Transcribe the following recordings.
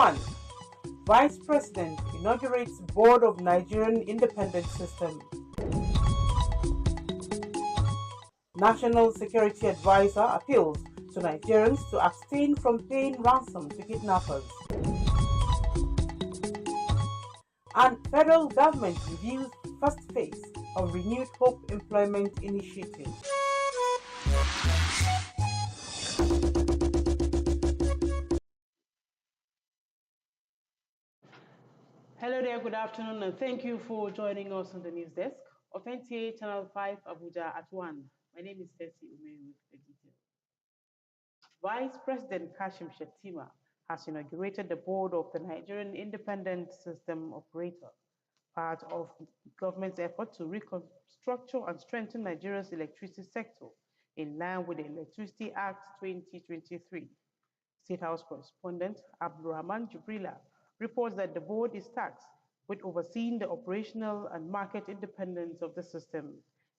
1. Vice President inaugurates Board of Nigerian Independent System. National Security Advisor appeals to Nigerians to abstain from paying ransom to kidnappers. And federal government reviews first phase of Renewed Hope Employment Initiative. Hello there, good afternoon, and thank you for joining us on the news desk of NTA Channel 5 Abuja at 1. My name is Tessie Ume with the details. Vice President Kashim Shettima has inaugurated the board of the Nigerian Independent System Operator, part of government's effort to reconstructure and strengthen Nigeria's electricity sector in line with the Electricity Act 2023. State House correspondent Abdulrahman Jubrila reports that the board is tasked with overseeing the operational and market independence of the system,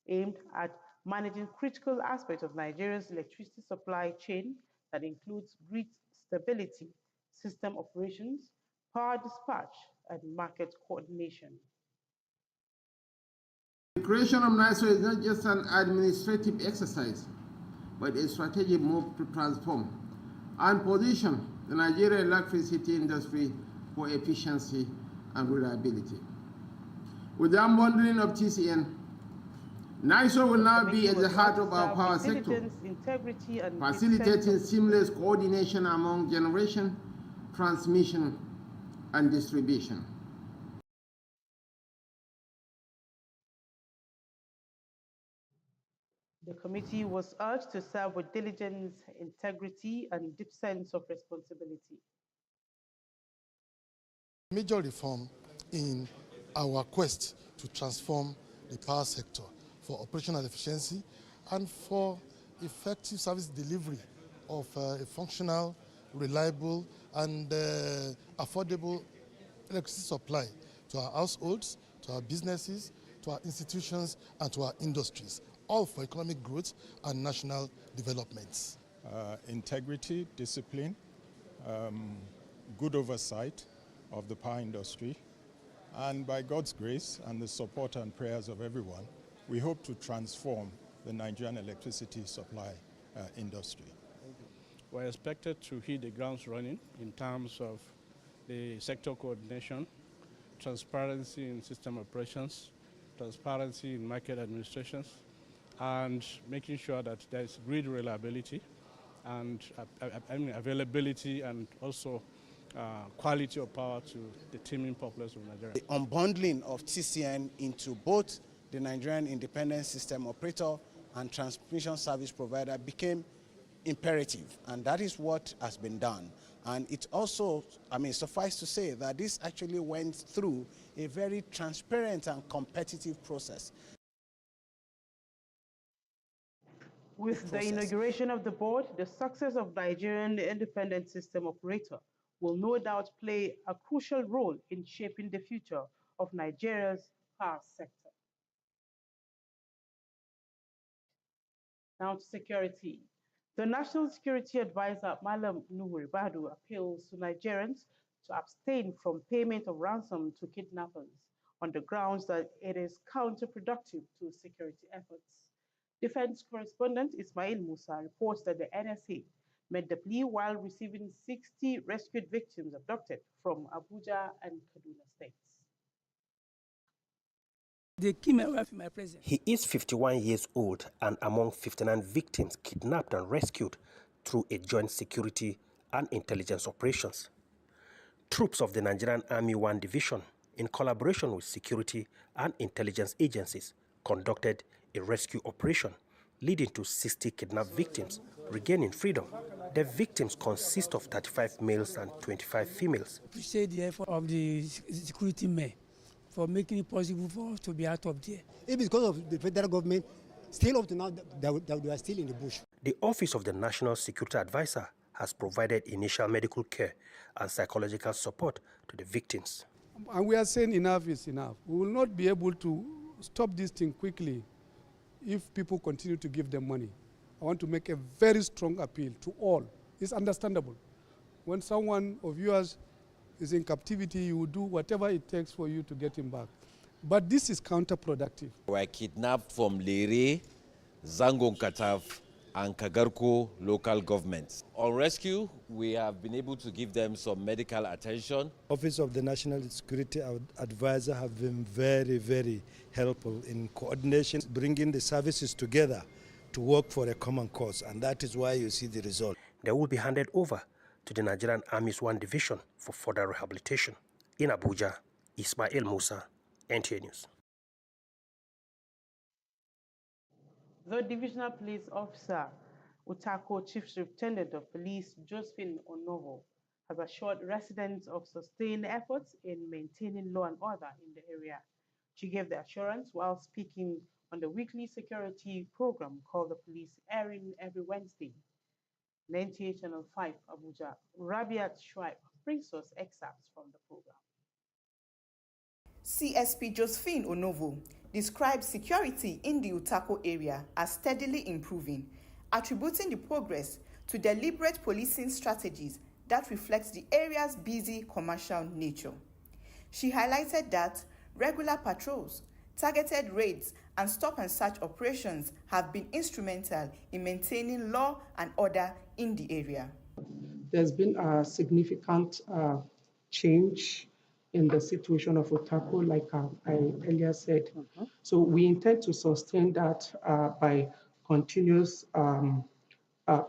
aimed at managing critical aspects of Nigeria's electricity supply chain that includes grid stability, system operations, power dispatch, and market coordination. The creation of NISO is not just an administrative exercise, but a strategic move to transform and position the Nigerian electricity industry for efficiency and reliability. With the unbundling of TCN, NISO will now be at the heart of our power sector, facilitating seamless coordination among generation, transmission, and distribution. The committee was urged to serve with diligence, integrity, and deep sense of responsibility. Major reform in our quest to transform the power sector for operational efficiency and for effective service delivery of a functional, reliable, and affordable electricity supply to our households, to our businesses, to our institutions, and to our industries, all for economic growth and national development. Integrity, discipline, good oversight of the power industry, and by God's grace and the support and prayers of everyone, we hope to transform the Nigerian electricity supply industry. We're expected to hit the grounds running in terms of the sector coordination, transparency in system operations, transparency in market administrations, and making sure that there's grid reliability and availability and also quality of power to the teeming populace of Nigeria. The unbundling of TCN into both the Nigerian Independent System Operator and Transmission Service Provider became imperative, and that is what has been done. And it also, suffice to say that this actually went through a very transparent and competitive process. With the inauguration of the board, the success of Nigerian Independent System Operator will no doubt play a crucial role in shaping the future of Nigeria's power sector. Now to security. The National Security Advisor, Malam Nuhu Ribadu, appeals to Nigerians to abstain from payment of ransom to kidnappers on the grounds that it is counterproductive to security efforts. Defense correspondent Ismail Musa reports that the NSA made the plea while receiving 60 rescued victims abducted from Abuja and Kaduna states. He is 51 years old and among 59 victims kidnapped and rescued through a joint security and intelligence operations. Troops of the Nigerian Army 1 Division, in collaboration with security and intelligence agencies, conducted a rescue operation leading to 60 kidnapped victims regaining freedom. The victims consist of 35 males and 25 females. I appreciate the effort of the security men for making it possible for us to be out of there. If it's because of the federal government, still up to now, they are still in the bush. The Office of the National Security Advisor has provided initial medical care and psychological support to the victims. And we are saying enough is enough. We will not be able to stop this thing quickly if people continue to give them money. I want to make a very strong appeal to all. It's understandable. When someone of yours is in captivity, you will do whatever it takes for you to get him back. But this is counterproductive. We were kidnapped from Lere, Zangon Kataf, and Kagarko local governments. On rescue, we have been able to give them some medical attention. Office of the National Security Advisor have been very, very helpful in coordination, bringing the services together to work for a common cause, and that is why you see the result. They will be handed over to the Nigerian Army's 1 Division for further rehabilitation. In Abuja, Ismail Musa, NTA News. The Divisional Police Officer, Utako Chief Superintendent of Police, Josephine Onovo, has assured residents of sustained efforts in maintaining law and order in the area. She gave the assurance while speaking on the weekly security program called The Police, airing every Wednesday. NTA Channel 5, Abuja. Rabiat Shuaib brings us excerpts from the program. CSP Josephine Onovo described security in the Utako area as steadily improving, attributing the progress to deliberate policing strategies that reflect the area's busy commercial nature. She highlighted that regular patrols, targeted raids, and stop-and-search operations have been instrumental in maintaining law and order in the area. There's been a significant change in the situation of Utako, like I earlier said. So we intend to sustain that by continuous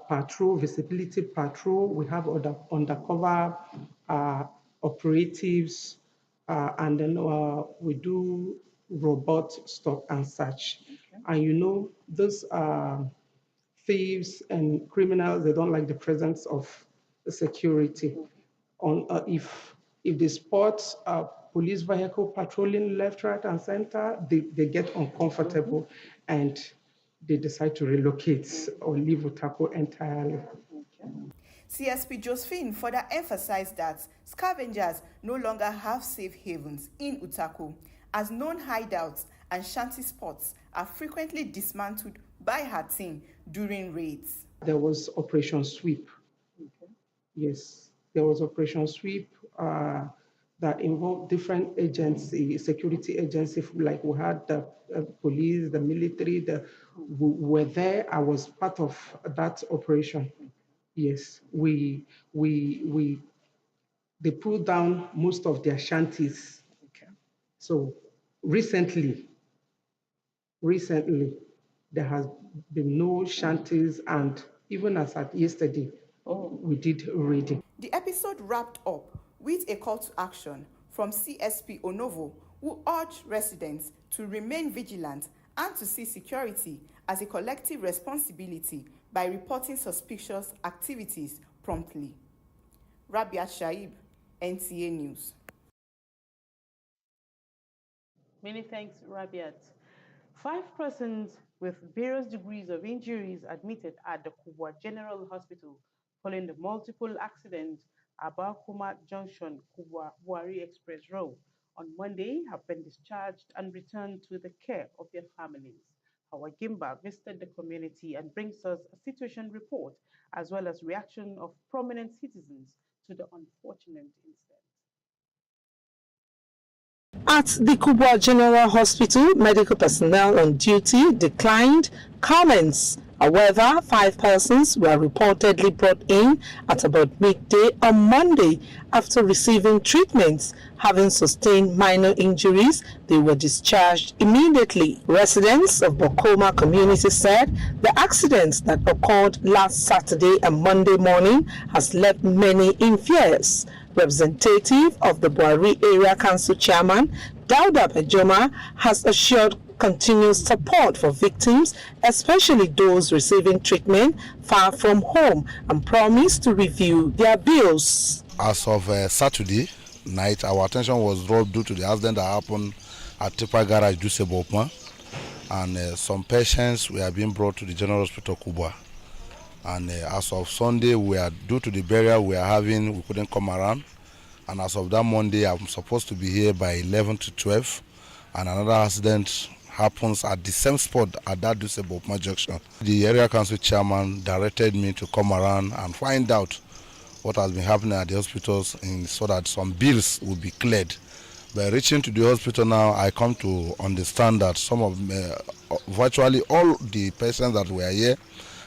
patrol, visibility patrol. We have undercover operatives, and then we do robot stop and search. And you know, those thieves and criminals, they don't like the presence of the security. If they spot a police vehicle patrolling left, right, and center, they get uncomfortable and they decide to relocate or leave Utako entirely. CSP Josephine further emphasized that scavengers no longer have safe havens in Utako, as known hideouts and shanty spots are frequently dismantled by her team during raids. There was Operation Sweep. Yes, there was Operation Sweep that involved different agencies, security agencies, like we had the police, the military, were there. I was part of that operation. Yes, they pulled down most of their shanties. So recently, there has been no shanties, and even as at yesterday, we did raiding. The episode wrapped up with a call to action from CSP Onovo, who urged residents to remain vigilant and to see security as a collective responsibility by reporting suspicious activities promptly. Rabiat Shaib, NTA News. Many thanks, Rabiat. 5 persons with various degrees of injuries admitted at the Kubwa General Hospital following the multiple accidents at Bakuma Junction, Kubwa Buhari Express Road on Monday have been discharged and returned to the care of their families. Our Gimba visited the community and brings us a situation report as well as reaction of prominent citizens to the unfortunate incident. At the Kubwa General Hospital, medical personnel on duty declined comments. However, 5 persons were reportedly brought in at about midday on Monday after receiving treatments. Having sustained minor injuries, they were discharged immediately. Residents of Bokoma community said the accidents that occurred last Saturday and Monday morning has left many in fears. Representative of the Buhari Area Council Chairman, Dauda Pejoma, has assured continuous support for victims, especially those receiving treatment far from home, and promised to review their bills. As of Saturday night, our attention was drawn due to the accident that happened at Tipa Garage, Dusebopma, and some patients were being brought to the General Hospital Kubwa. And as of Sunday, due to the burial we are having, we couldn't come around. And as of that Monday, I'm supposed to be here by 11 to 12. And another accident happens at the same spot at that Dusebopma junction. The area council chairman directed me to come around and find out what has been happening at the hospitals so that some bills will be cleared. By reaching to the hospital now, I come to understand that virtually all the patients that were here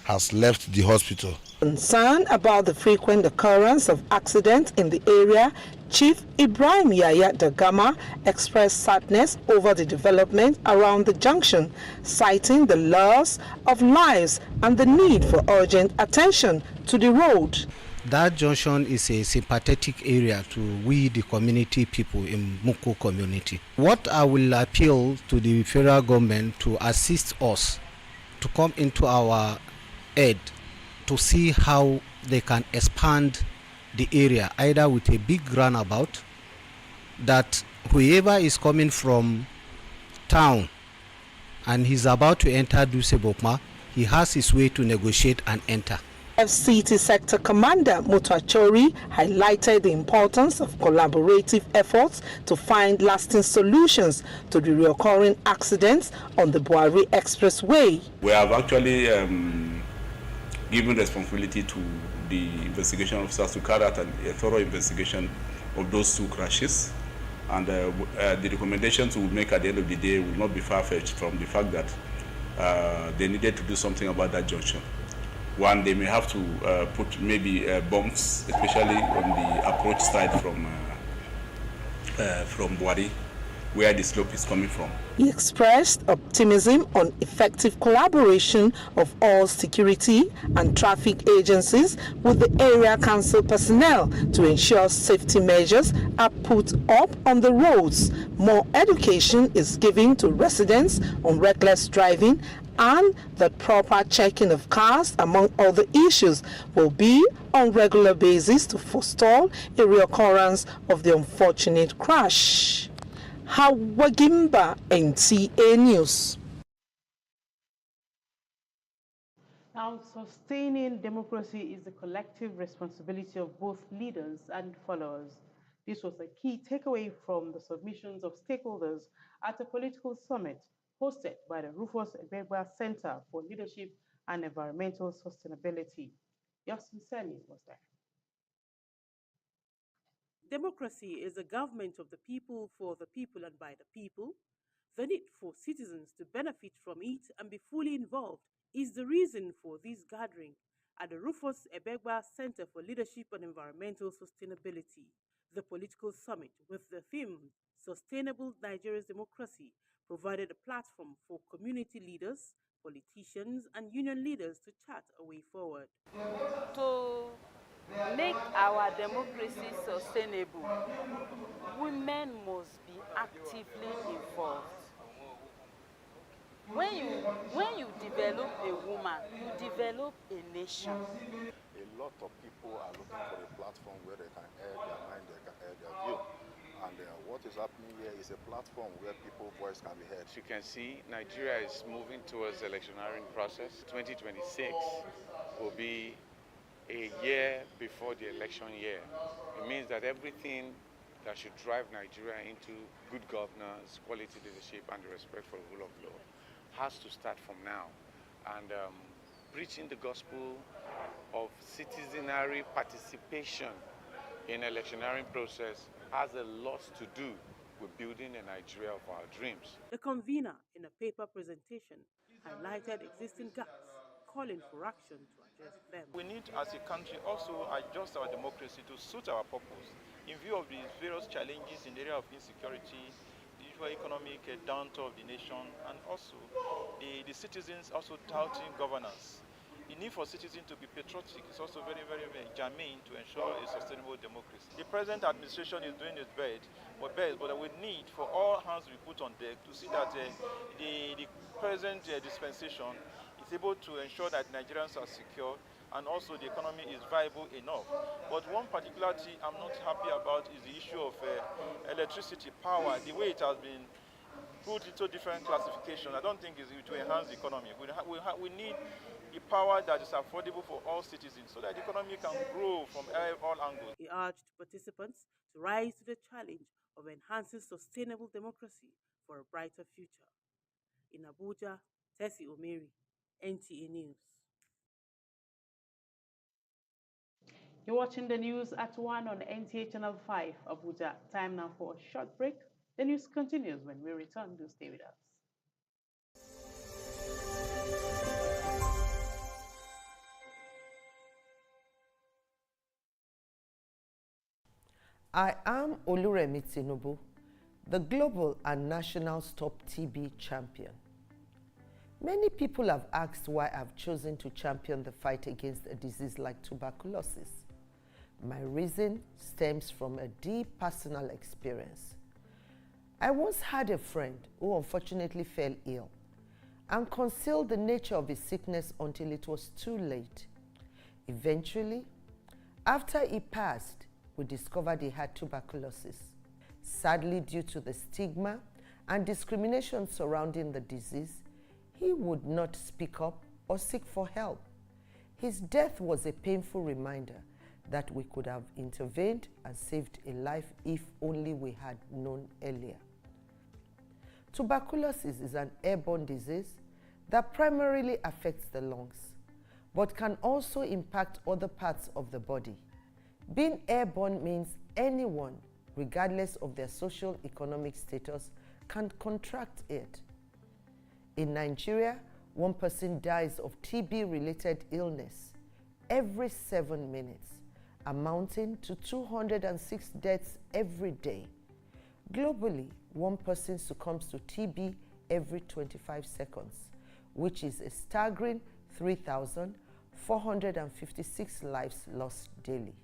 has left the hospital. Concerned about the frequent occurrence of accidents in the area, Chief Ibrahim Yaya Dagama expressed sadness over the development around the junction, citing the loss of lives and the need for urgent attention to the road. That junction is a sympathetic area to we, the community people in Muko community. What I will appeal to the federal government to assist us to come into our aid to see how they can expand the area, either with a big roundabout, that whoever is coming from town and he's about to enter Dusebokma, he has his way to negotiate and enter. FCT Sector Commander Mutachori highlighted the importance of collaborative efforts to find lasting solutions to the recurring accidents on the Buhari Expressway. We have actually given responsibility to the investigation officers to carry out a thorough investigation of those two crashes. And the recommendations we will make at the end of the day will not be far-fetched from the fact that they needed to do something about that junction. One, they may have to put maybe bumps, especially on the approach side from Buhari, where the slope is coming from. He expressed optimism on effective collaboration of all security and traffic agencies with the area council personnel to ensure safety measures are put up on the roads. More education is given to residents on reckless driving, and that proper checking of cars, among other issues, will be on regular basis to forestall a reoccurrence of the unfortunate crash. Hawagimba, NTA News. Now, sustaining democracy is the collective responsibility of both leaders and followers. This was a key takeaway from the submissions of stakeholders at a political summit hosted by the Rufus Ebegba Center for Leadership and Environmental Sustainability. Yossi Seni was there. Democracy is a government of the people, for the people, and by the people. The need for citizens to benefit from it and be fully involved is the reason for this gathering at the Rufus Ebegba Center for Leadership and Environmental Sustainability. The political summit with the theme Sustainable Nigeria's Democracy provided a platform for community leaders, politicians, and union leaders to chart a way forward. To make our democracy sustainable, women must be actively involved. When you develop a woman, you develop a nation. A lot of people are looking for a platform where they can air their mind, they can air their view. And what is happening here is a platform where people's voice can be heard. As you can see, Nigeria is moving towards the electioneering process. 2026 will be a year before the election year. It means that everything that should drive Nigeria into good governance, quality leadership, and the respect for the rule of law has to start from now. And preaching the gospel of citizenry participation in electioneering process has a lot to do with building a Nigeria of our dreams. The convener, in a paper presentation, highlighted existing gaps, calling for action to address them. We need, as a country, also adjust our democracy to suit our purpose in view of the various challenges in the area of insecurity, the usual economic downturn of the nation, and also the citizens also doubting governance. The need for citizens to be patriotic is also very, very, very germane to ensure a sustainable democracy. The present administration is doing its best, but we need for all hands to be put on deck to see that the present dispensation is able to ensure that Nigerians are secure and also the economy is viable enough. But one particularity I'm not happy about is the issue of electricity power, the way it has been put into different classification. I don't think it's to enhance the economy. We need the power that is affordable for all citizens so that the economy can grow from all angles. He urged participants to rise to the challenge of enhancing sustainable democracy for a brighter future. In Abuja, Tessie Omeri, NTA News. You're watching the news at 1 on NTA Channel 5, Abuja. Time now for a short break. The news continues when we return. Do stay with us. I am Oluremi Tinubu, the global and national Stop TB champion. Many people have asked why I've chosen to champion the fight against a disease like tuberculosis. My reason stems from a deep personal experience. I once had a friend who unfortunately fell ill and concealed the nature of his sickness until it was too late. Eventually, after he passed, we discovered he had tuberculosis. Sadly, due to the stigma and discrimination surrounding the disease, he would not speak up or seek for help. His death was a painful reminder that we could have intervened and saved a life if only we had known earlier. Tuberculosis is an airborne disease that primarily affects the lungs, but can also impact other parts of the body. Being airborne means anyone, regardless of their social economic status, can contract it. In Nigeria, 1 person dies of TB-related illness every 7 minutes, amounting to 206 deaths every day. Globally, 1 person succumbs to TB every 25 seconds, which is a staggering 3,456 lives lost daily.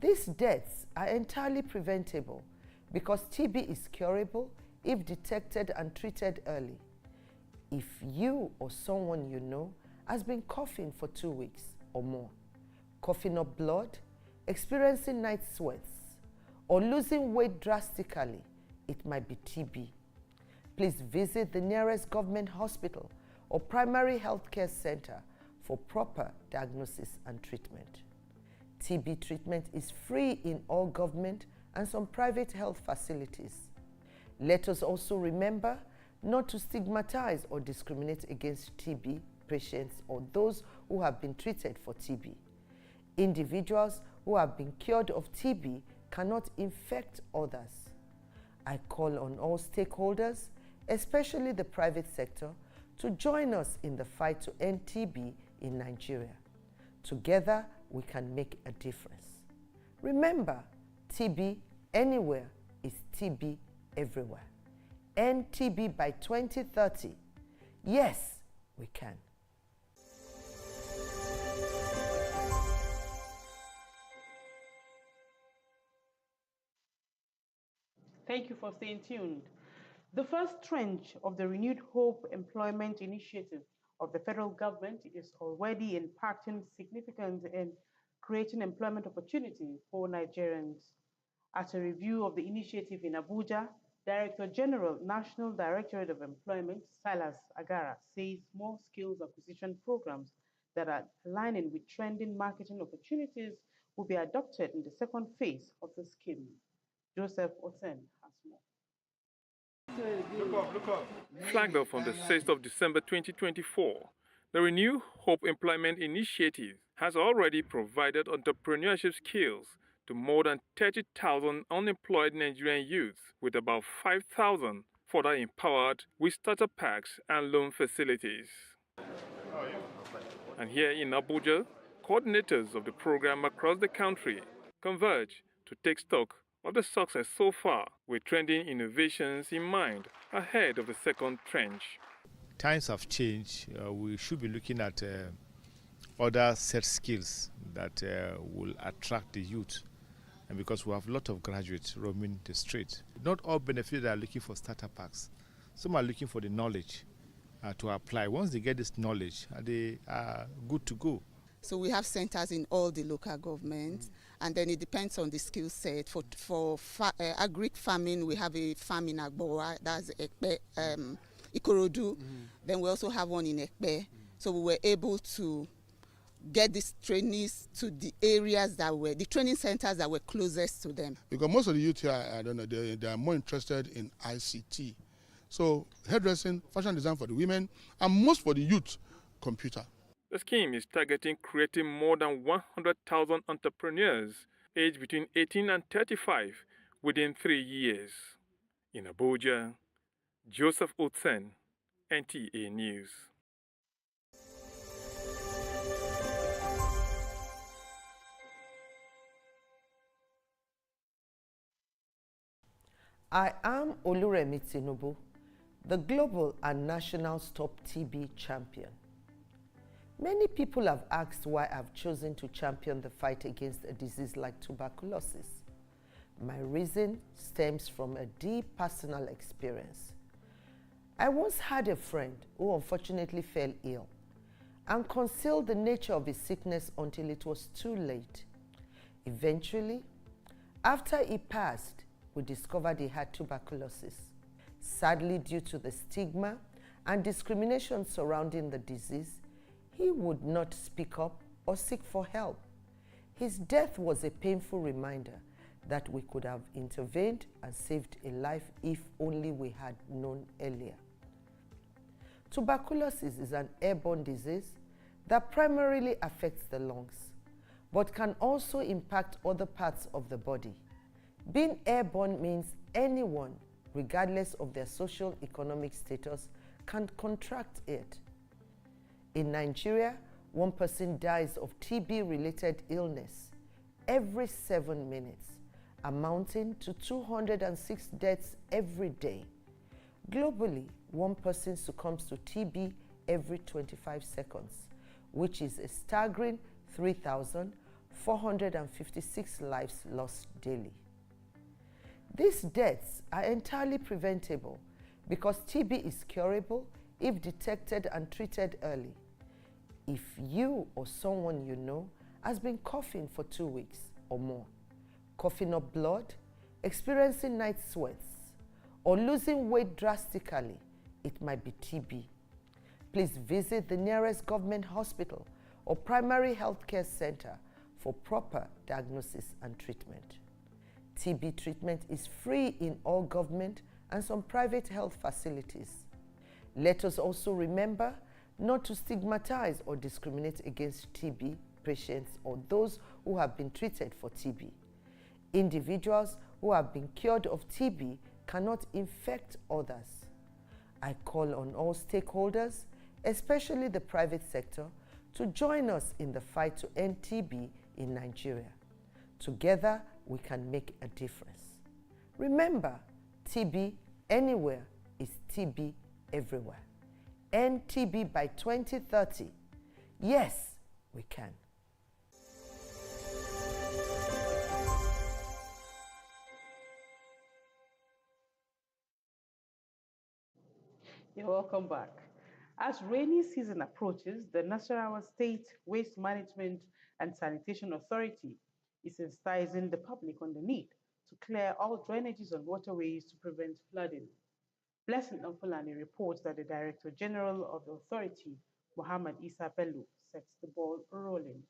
These deaths are entirely preventable because TB is curable if detected and treated early. If you or someone you know has been coughing for 2 weeks or more, coughing up blood, experiencing night sweats, or losing weight drastically, it might be TB. Please visit the nearest government hospital or primary healthcare center for proper diagnosis and treatment. TB treatment is free in all government and some private health facilities. Let us also remember not to stigmatize or discriminate against TB patients or those who have been treated for TB. Individuals who have been cured of TB cannot infect others. I call on all stakeholders, especially the private sector, to join us in the fight to end TB in Nigeria. Together, we can make a difference. Remember, TB anywhere is TB everywhere. End TB by 2030. Yes, we can. Thank you for staying tuned. The first tranche of the Renewed Hope Employment Initiative of the federal government is already impacting significant in creating employment opportunity for Nigerians. At a review of the initiative in Abuja, Director General, National Directorate of Employment, Silas Agara, says more skills acquisition programs that are aligning with trending marketing opportunities will be adopted in the second phase of the scheme. Joseph Oten has more. Flagged off on the 6th of December 2024, the Renew Hope Employment Initiative has already provided entrepreneurship skills to more than 30,000 unemployed Nigerian youths, with about 5,000 further empowered with starter packs and loan facilities. And here in Abuja, coordinators of the program across the country converge to take stock of the success so far, with trending innovations in mind ahead of the second tranche. Times have changed. We should be looking at other set skills that will attract the youth. And because we have a lot of graduates roaming the street, not all beneficiaries are looking for starter packs. Some are looking for the knowledge to apply. Once they get this knowledge, they are good to go. So we have centers in all the local governments, and then it depends on the skill set. For agric farming, we have a farm in Agbowa, that's Ikorodu. Then we also have one in Ekpe. So we were able to get these trainees to the areas that were, the training centers that were closest to them. Because most of the youth here, I don't know, they are more interested in ICT. So hairdressing, fashion design for the women, and most for the youth, computer. The scheme is targeting creating more than 100,000 entrepreneurs aged between 18 and 35 within 3 years. In Abuja, Joseph Otsen, NTA News. I am Oluremi Tinubu, the global and national Stop TB champion. Many people have asked why I've chosen to champion the fight against a disease like tuberculosis. My reason stems from a deep personal experience. I once had a friend who unfortunately fell ill and concealed the nature of his sickness until it was too late. Eventually, after he passed, we discovered he had tuberculosis. Sadly, due to the stigma and discrimination surrounding the disease, he would not speak up or seek for help. His death was a painful reminder that we could have intervened and saved a life if only we had known earlier. Tuberculosis is an airborne disease that primarily affects the lungs, but can also impact other parts of the body. Being airborne means anyone, regardless of their social economic status, can contract it. In Nigeria, 1 person dies of TB-related illness every 7 minutes, amounting to 206 deaths every day. Globally, 1 person succumbs to TB every 25 seconds, which is a staggering 3,456 lives lost daily. These deaths are entirely preventable because TB is curable if detected and treated early. If you or someone you know has been coughing for 2 weeks or more, coughing up blood, experiencing night sweats, or losing weight drastically, it might be TB. Please visit the nearest government hospital or primary healthcare center for proper diagnosis and treatment. TB treatment is free in all government and some private health facilities. Let us also remember not to stigmatize or discriminate against TB patients or those who have been treated for TB. Individuals who have been cured of TB cannot infect others. I call on all stakeholders, especially the private sector, to join us in the fight to end TB in Nigeria. Together, we can make a difference. Remember, TB anywhere is TB everywhere. End TB by 2030. Yes, we can. You're welcome back. As rainy season approaches, the Nasarawa State Waste Management and Sanitation Authority is sensitizing the public on the need to clear all drainages and waterways to prevent flooding. Blessing Amfulani reports that the Director General of the authority, Muhammad Isa Bello, sets the ball rolling.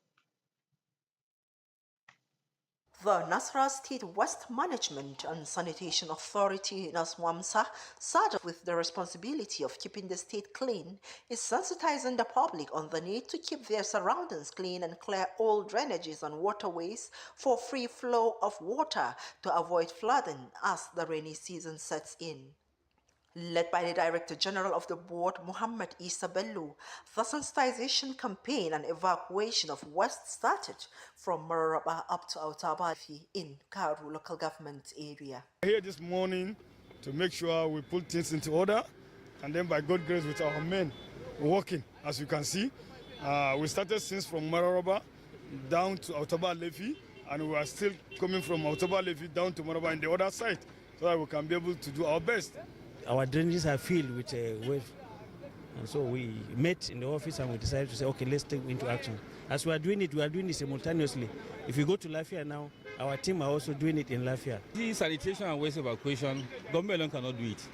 The Nasarawa State Waste Management and Sanitation Authority, NASWAMSA, charged with the responsibility of keeping the state clean, is sensitizing the public on the need to keep their surroundings clean and clear all drainages and waterways for free flow of water to avoid flooding as the rainy season sets in. Led by the Director General of the Board, Muhammad Isa Bello, the sensitization campaign and evacuation of waste started from Mararaba up to Autabafi in Karu local government area. We're here this morning to make sure we put things into order, and then by God's grace with our men working, as you can see. We started since from Mararaba down to Autabafi, and we are still coming from Autabafi down to Mararaba on the other side, so that we can be able to do our best. Our drainages are filled with wave, and so we met in the office and we decided to say, okay, let's take into action. As we are doing it simultaneously. If we go to Lafia now, our team are also doing it in Lafia. The sanitation and waste evacuation, government alone cannot do it.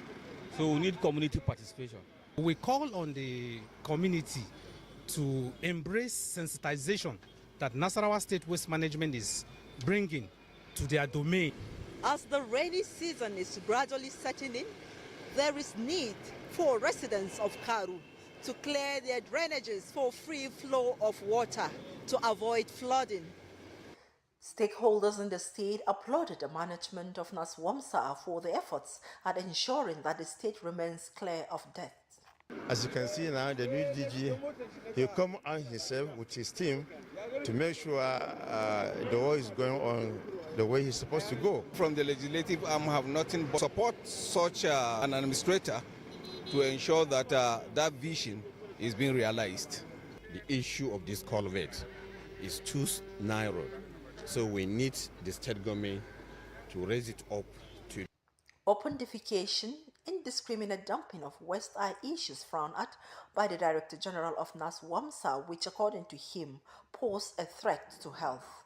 So we need community participation. We call on the community to embrace sensitization that Nasarawa State Waste Management is bringing to their domain. As the rainy season is gradually setting in, there is need for residents of Karu to clear their drainages for free flow of water to avoid flooding. Stakeholders in the state applauded the management of Naswamsa for the efforts at ensuring that the state remains clear of debt. As you can see now, the new DG, he'll come on himself with his team to make sure the war is going on the way he's supposed to go. From the legislative arm, have nothing but support such an administrator to ensure that that vision is being realized. The issue of this culvert is too narrow, so we need the state government to raise it up to. Open defecation, indiscriminate dumping of waste are issues frowned at by the Director General of Naswamsa, which according to him pose a threat to health.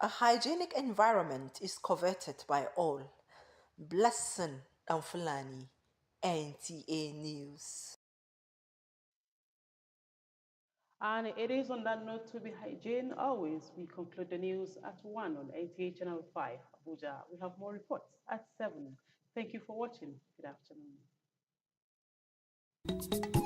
A hygienic environment is coveted by all. Blessing and Fulani, NTA News. And it is on that note to be hygiene always. We conclude the news at 1 on NTA Channel 5, Abuja. We have more reports at 7. Thank you for watching. Good afternoon.